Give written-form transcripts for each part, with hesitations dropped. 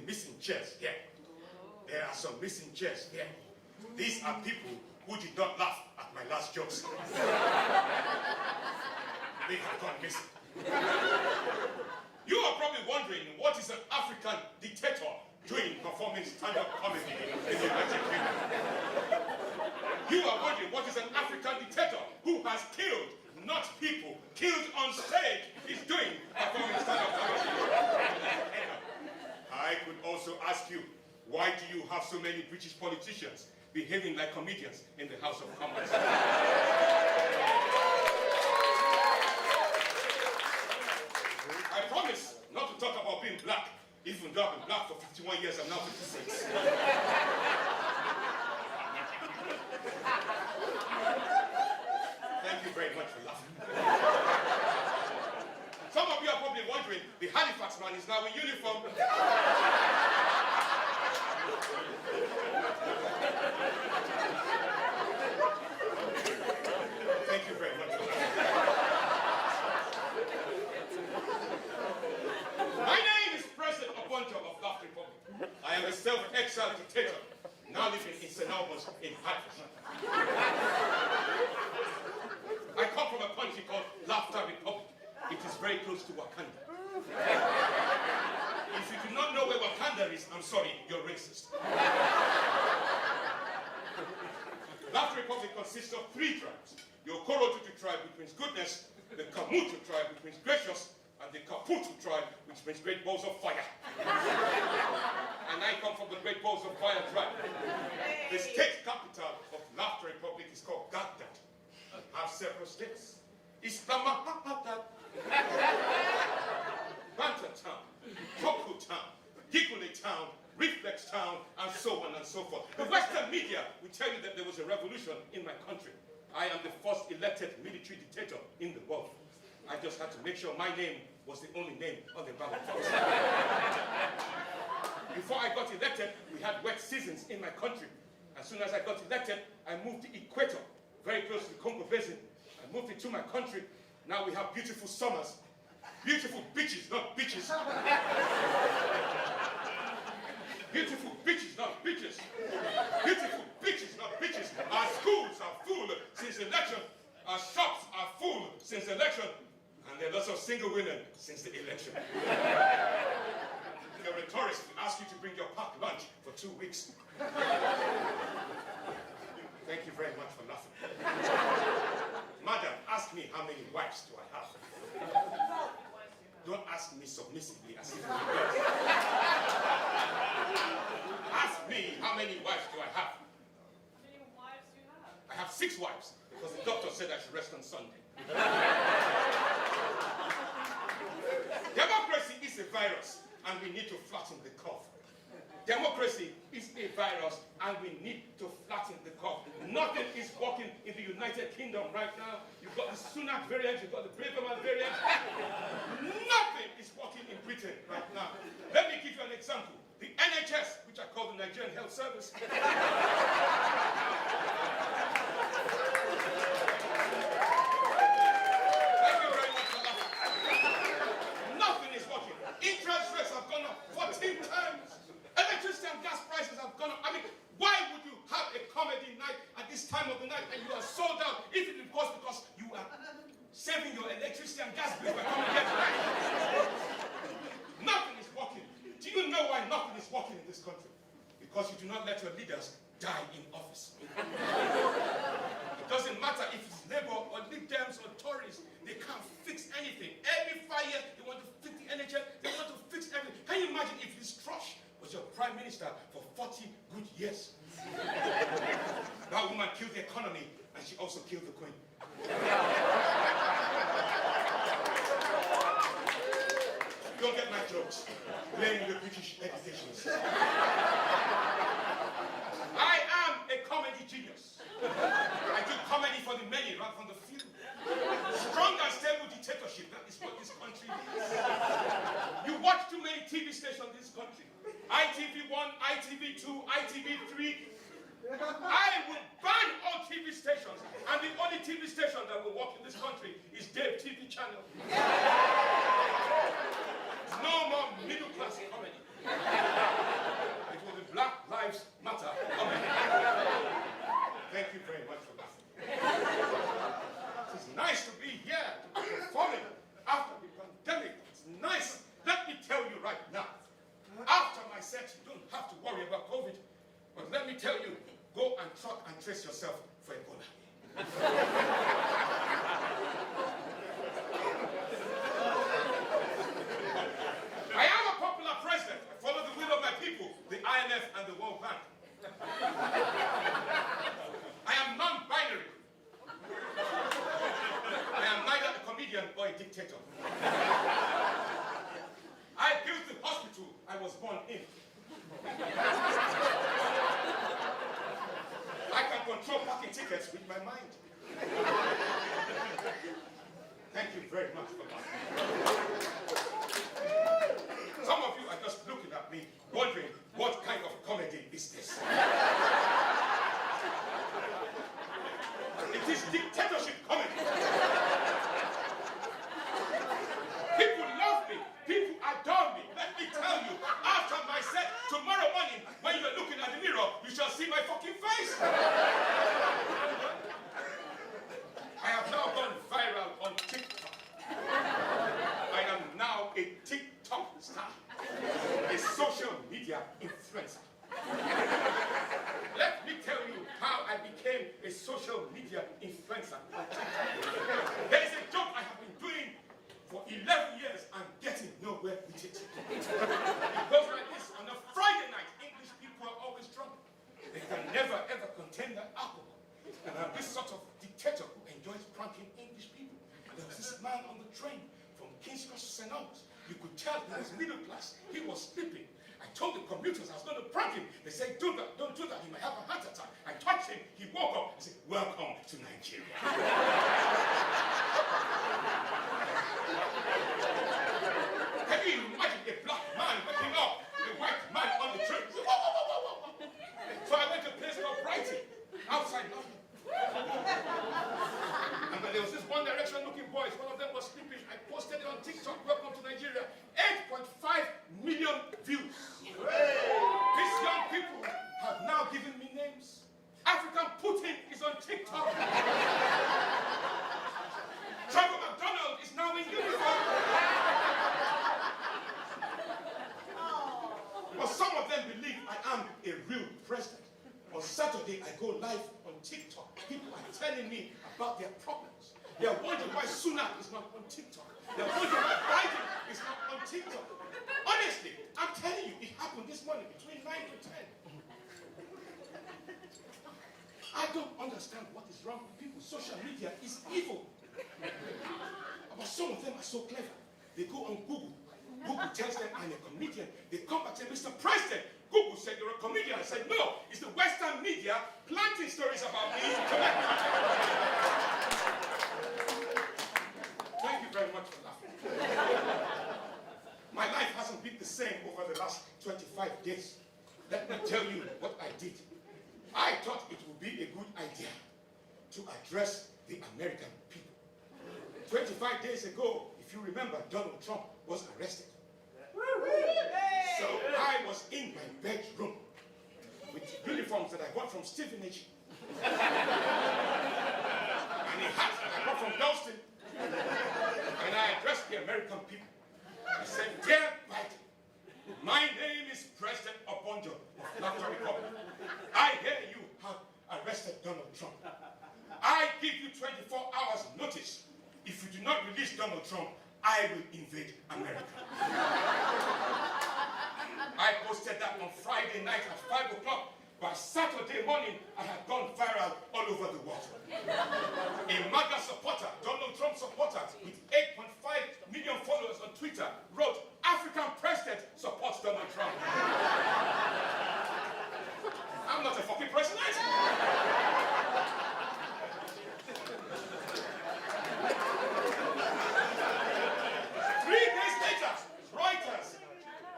missing chairs here. There are some missing chairs here. These are people who did not laugh at my last jokes. They have gone missing. You are probably wondering, what is an African dictator doing performing stand-up comedy in the United Kingdom? You are wondering, what is an African dictator who has killed, not people, killed on stage, is doing performing stand-up comedy? I could also ask you, why do you have so many British politicians behaving like comedians in the House of Commons? I promise not to talk about being black, even though I've been black for 51 years, I'm now 56. Thank you very much for laughing. Some of you are probably wondering, the Halifax man is now in uniform. Thank you very much for laughing. My name is President Obonjo of Laughter Republic. I am a self-exiled dictator, now living in St. Albans in Hertfordshire. I come from a country called Laughter Republic. It is very close to Wakanda. If you do not know where Wakanda is, I'm sorry, you're racist. Laughter Republic consists of 3 tribes. The Okorotutu tribe, which means goodness, the Kamutu tribe, which means gracious, and the Kaputu tribe, which means great balls of fire. And I come from the great balls of fire tribe. The state capital of Laughter Republic is called Baghdad. I have several states. Islamabad, Banter Town, Toko Town, Gigule Town, Reflex Town, and so on and so forth. The Western media will tell you that there was a revolution in my country. I am the first elected military dictator in the world. I just had to make sure my name was the only name on the ballot box. Before I got elected, we had wet seasons in my country. As soon as I got elected, I moved to Equator, very close to the Congo Basin. I moved into my country. Now we have beautiful summers. Beautiful beaches, not beaches. Beautiful beaches, not beaches. Beautiful beaches, not beaches. Our schools are full since election. Our shops are full since election. And there are lots of single women since the election. If you're a tourist, we ask you to bring your packed lunch for 2 weeks. Thank you very much for laughing. Madam, ask me how many wives do I have? Don't ask me submissively as if you know. Ask me how many wives do I have? How many wives do you have? I have 6 wives because the doctor said I should rest on Sunday. Democracy is a virus and we need to flatten the curve. Democracy is a virus and we need to flatten the curve. Nothing is working in the United Kingdom right now. You've got the Sunak variant, you've got the Braverman variant. Nothing is working in Britain right now. Let me give you an example. The NHS, which I call the Nigerian Health Service. Thank you very much for laughing. Nothing is working. Interest rates have gone up 14 times. Electricity and gas prices have gone up. I mean, why would you have a comedy night at this time of the night and you are sold out if it was because you are saving your electricity and gas bills by coming here tonight? Nothing is working. Do you know why nothing is working in this country? Because you do not let your leaders die in office. It doesn't matter if it's Labour or Lib Dems or Tories, they can't fix anything. Every 5 years, they want to fix the NHS, they want to fix everything. Can you imagine if this Trush was your prime minister for 40 good years? That woman killed the economy and she also killed the Queen. Don't get my jokes. Blame the British education system. I am a comedy genius. I do comedy for the many rather than the few. Strong and stable dictatorship, that is what this country is. You watch too many TV stations in this country. ITV1, ITV2, ITV3. I will ban all TV stations, and the only TV station that will work in this country is Dave TV channel. No more middle class comedy. said you don't have to worry about COVID. But let me tell you, go and track and trace yourself for Ebola. I am a popular president. I follow the will of my people, the IMF and the World Bank. I am non-binary. I am neither a comedian or a dictator. I built the hospital I was born in. I can control parking tickets with my mind. Thank you very much for that. Some of you are just looking at me, wondering what kind of comedy is this? It is dictatorship comedy. People love me. People adore me. Let me tell you, after my set, tomorrow morning, when you're looking at the mirror, you shall see my fucking face. I have now gone viral on TikTok. I am now a TikTok star, a social media influencer. Let me tell you how I became a social media influencer. There is a job I have been doing for 11 years and getting nowhere with it. It goes like this. On a Friday night, English people are always drunk. They can never ever contain their alcohol. And I'm this sort of dictator who enjoys pranking English people. There was this man on the train from King's Cross to St. Albans. You could tell he was middle class. He was sleeping. I told the commuters I was going to prank him. They said, do that, don't do that. He might have a heart attack. I touched him. He woke up. I said, welcome to Nigeria. Can you imagine a black man waking up, a white man on the train? So I went to a place called Brighton, outside London. And there was this One Direction looking boys. One of them was sleeping. I posted it on TikTok. Welcome to Nigeria. 8.5 million views. These young people have now given me names. African Putin is on TikTok. Trevor McDonald is now in uniform. But some of them believe I am a real president. On Saturday, I go live on TikTok. People are telling me about their problems. They are wondering why Sunak is not on TikTok. They are wondering why Biden is not on TikTok. Honestly, I'm telling you, it happened this morning between 9 to 10. I don't understand what is wrong with people. Social media is evil. But some of them are so clever. They go on Google. Google tells them I'm a comedian. They come back and say, Mr. President, Google said you're a comedian. I said, no, it's the Western media planting stories about me to make me. Thank you very much for laughing. My life hasn't been the same over the last 25 days. Let me tell you what I did. I thought it would be a good idea to address the American people. 25 days ago, if you remember, Donald Trump was arrested. So I was in my bedroom with uniforms that I got from Stevenage and a hat that I got from Dalston, and I addressed the American people. I said, dear Biden, my name is President Obanjo of Laughter Republic. I hear you have arrested Donald Trump. I give you 24 hours notice. If you do not release Donald Trump, I will invade America. I posted that on Friday night at 5 o'clock. By Saturday morning, I had gone viral all over the world. A MAGA supporter, Donald Trump supporter, with 8.5 million followers on Twitter, wrote, African president supports Donald Trump. I'm not a fucking president. 3 days later,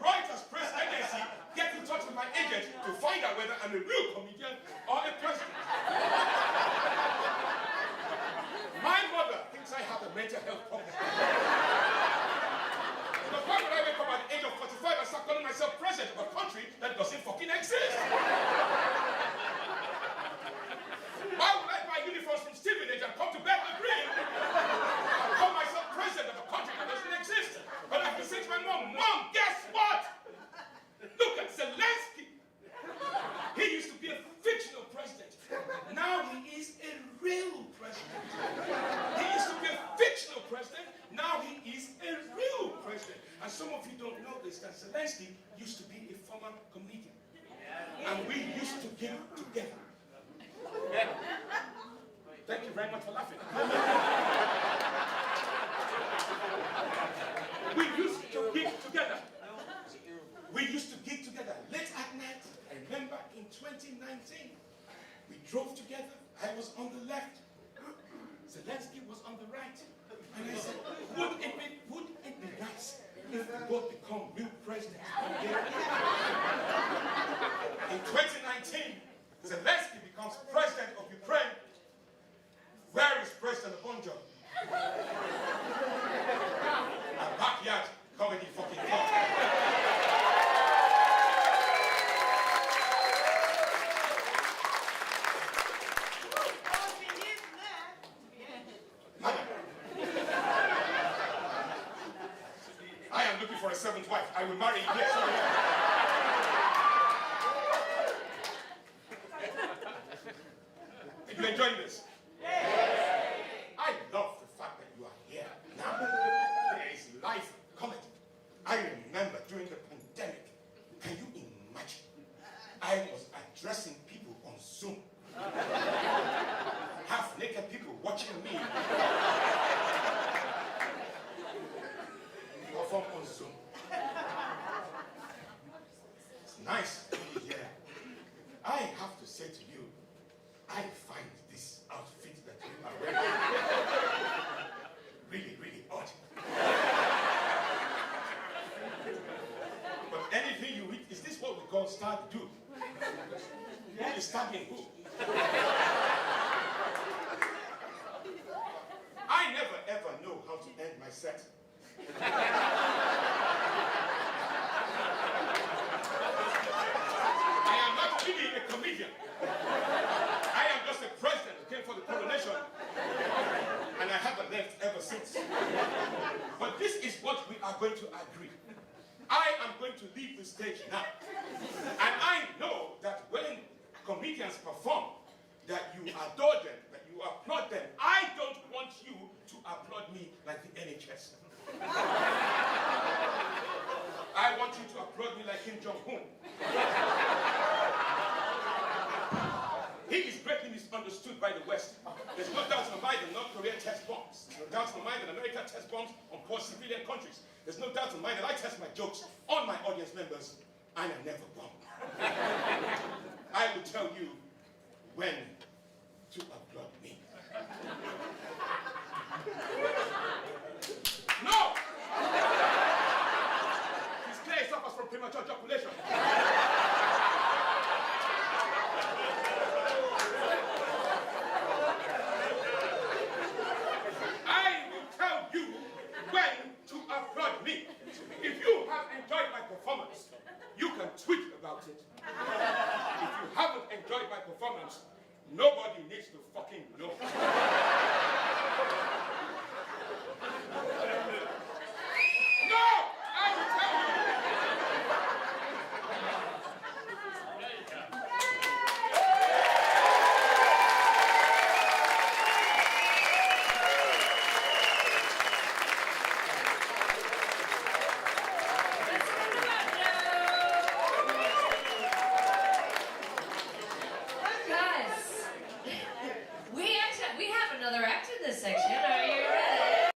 Reuters press agency get in touch with my agent to find out whether I'm a real comedian or a president. My mother thinks I have a mental health problem. But why would I wake up at the age of 45 and start calling myself president of a country that doesn't fucking exist? Why would I buy uniforms from Stevenage and come to Bethnal Green and call myself president of a country that doesn't exist? But I can say to my mom, Mom, guess what? Look at Zelensky. He used to be a fictional president. Now he is a real president. He used to be a fictional president. Now he is a real president. And some of you don't know this, that Zelensky used to be a former comedian. And we used to get together. Thank you very much for laughing. We used to gig together. We used to gig together late at night. I remember in 2019, we drove together. I was on the left. Zelensky was on the right. And I said, would it be nice if we both become real presidents? In 2019, Zelensky becomes president of Ukraine. Where is President Bonjo? A backyard comedy fucking club. I am looking for a seventh wife. I will marry you. Yes. Are you enjoying this? I love the fact that you are here now. There is life comedy. I remember during the pandemic, can you imagine? I was addressing people on Zoom. Half-naked people watching me. Perform on Zoom. It's nice to be here. I have to say to you, I find this outfit that you are wearing really, really odd. But anything you read, is this what we call stag do? Who is stagging who? I never ever know how to end my set. I am not really a comedian. I am just a president who came for the coronation, and I haven't left ever since. But this is what we are going to agree. I am going to leave the stage now. And I know that when comedians perform, that you adore them, that you applaud them. I don't want you to applaud me like the NHS. I want you to applaud me like Kim Jong-un. He is greatly misunderstood by the West. There's no doubt in my mind that North Korea tests bombs. There's no doubt in my mind that America tests bombs on poor civilian countries. There's no doubt in my mind that I test my jokes on my audience members, and I never bomb. I will tell you when to applaud me. No! His clear suffers from premature ejaculation.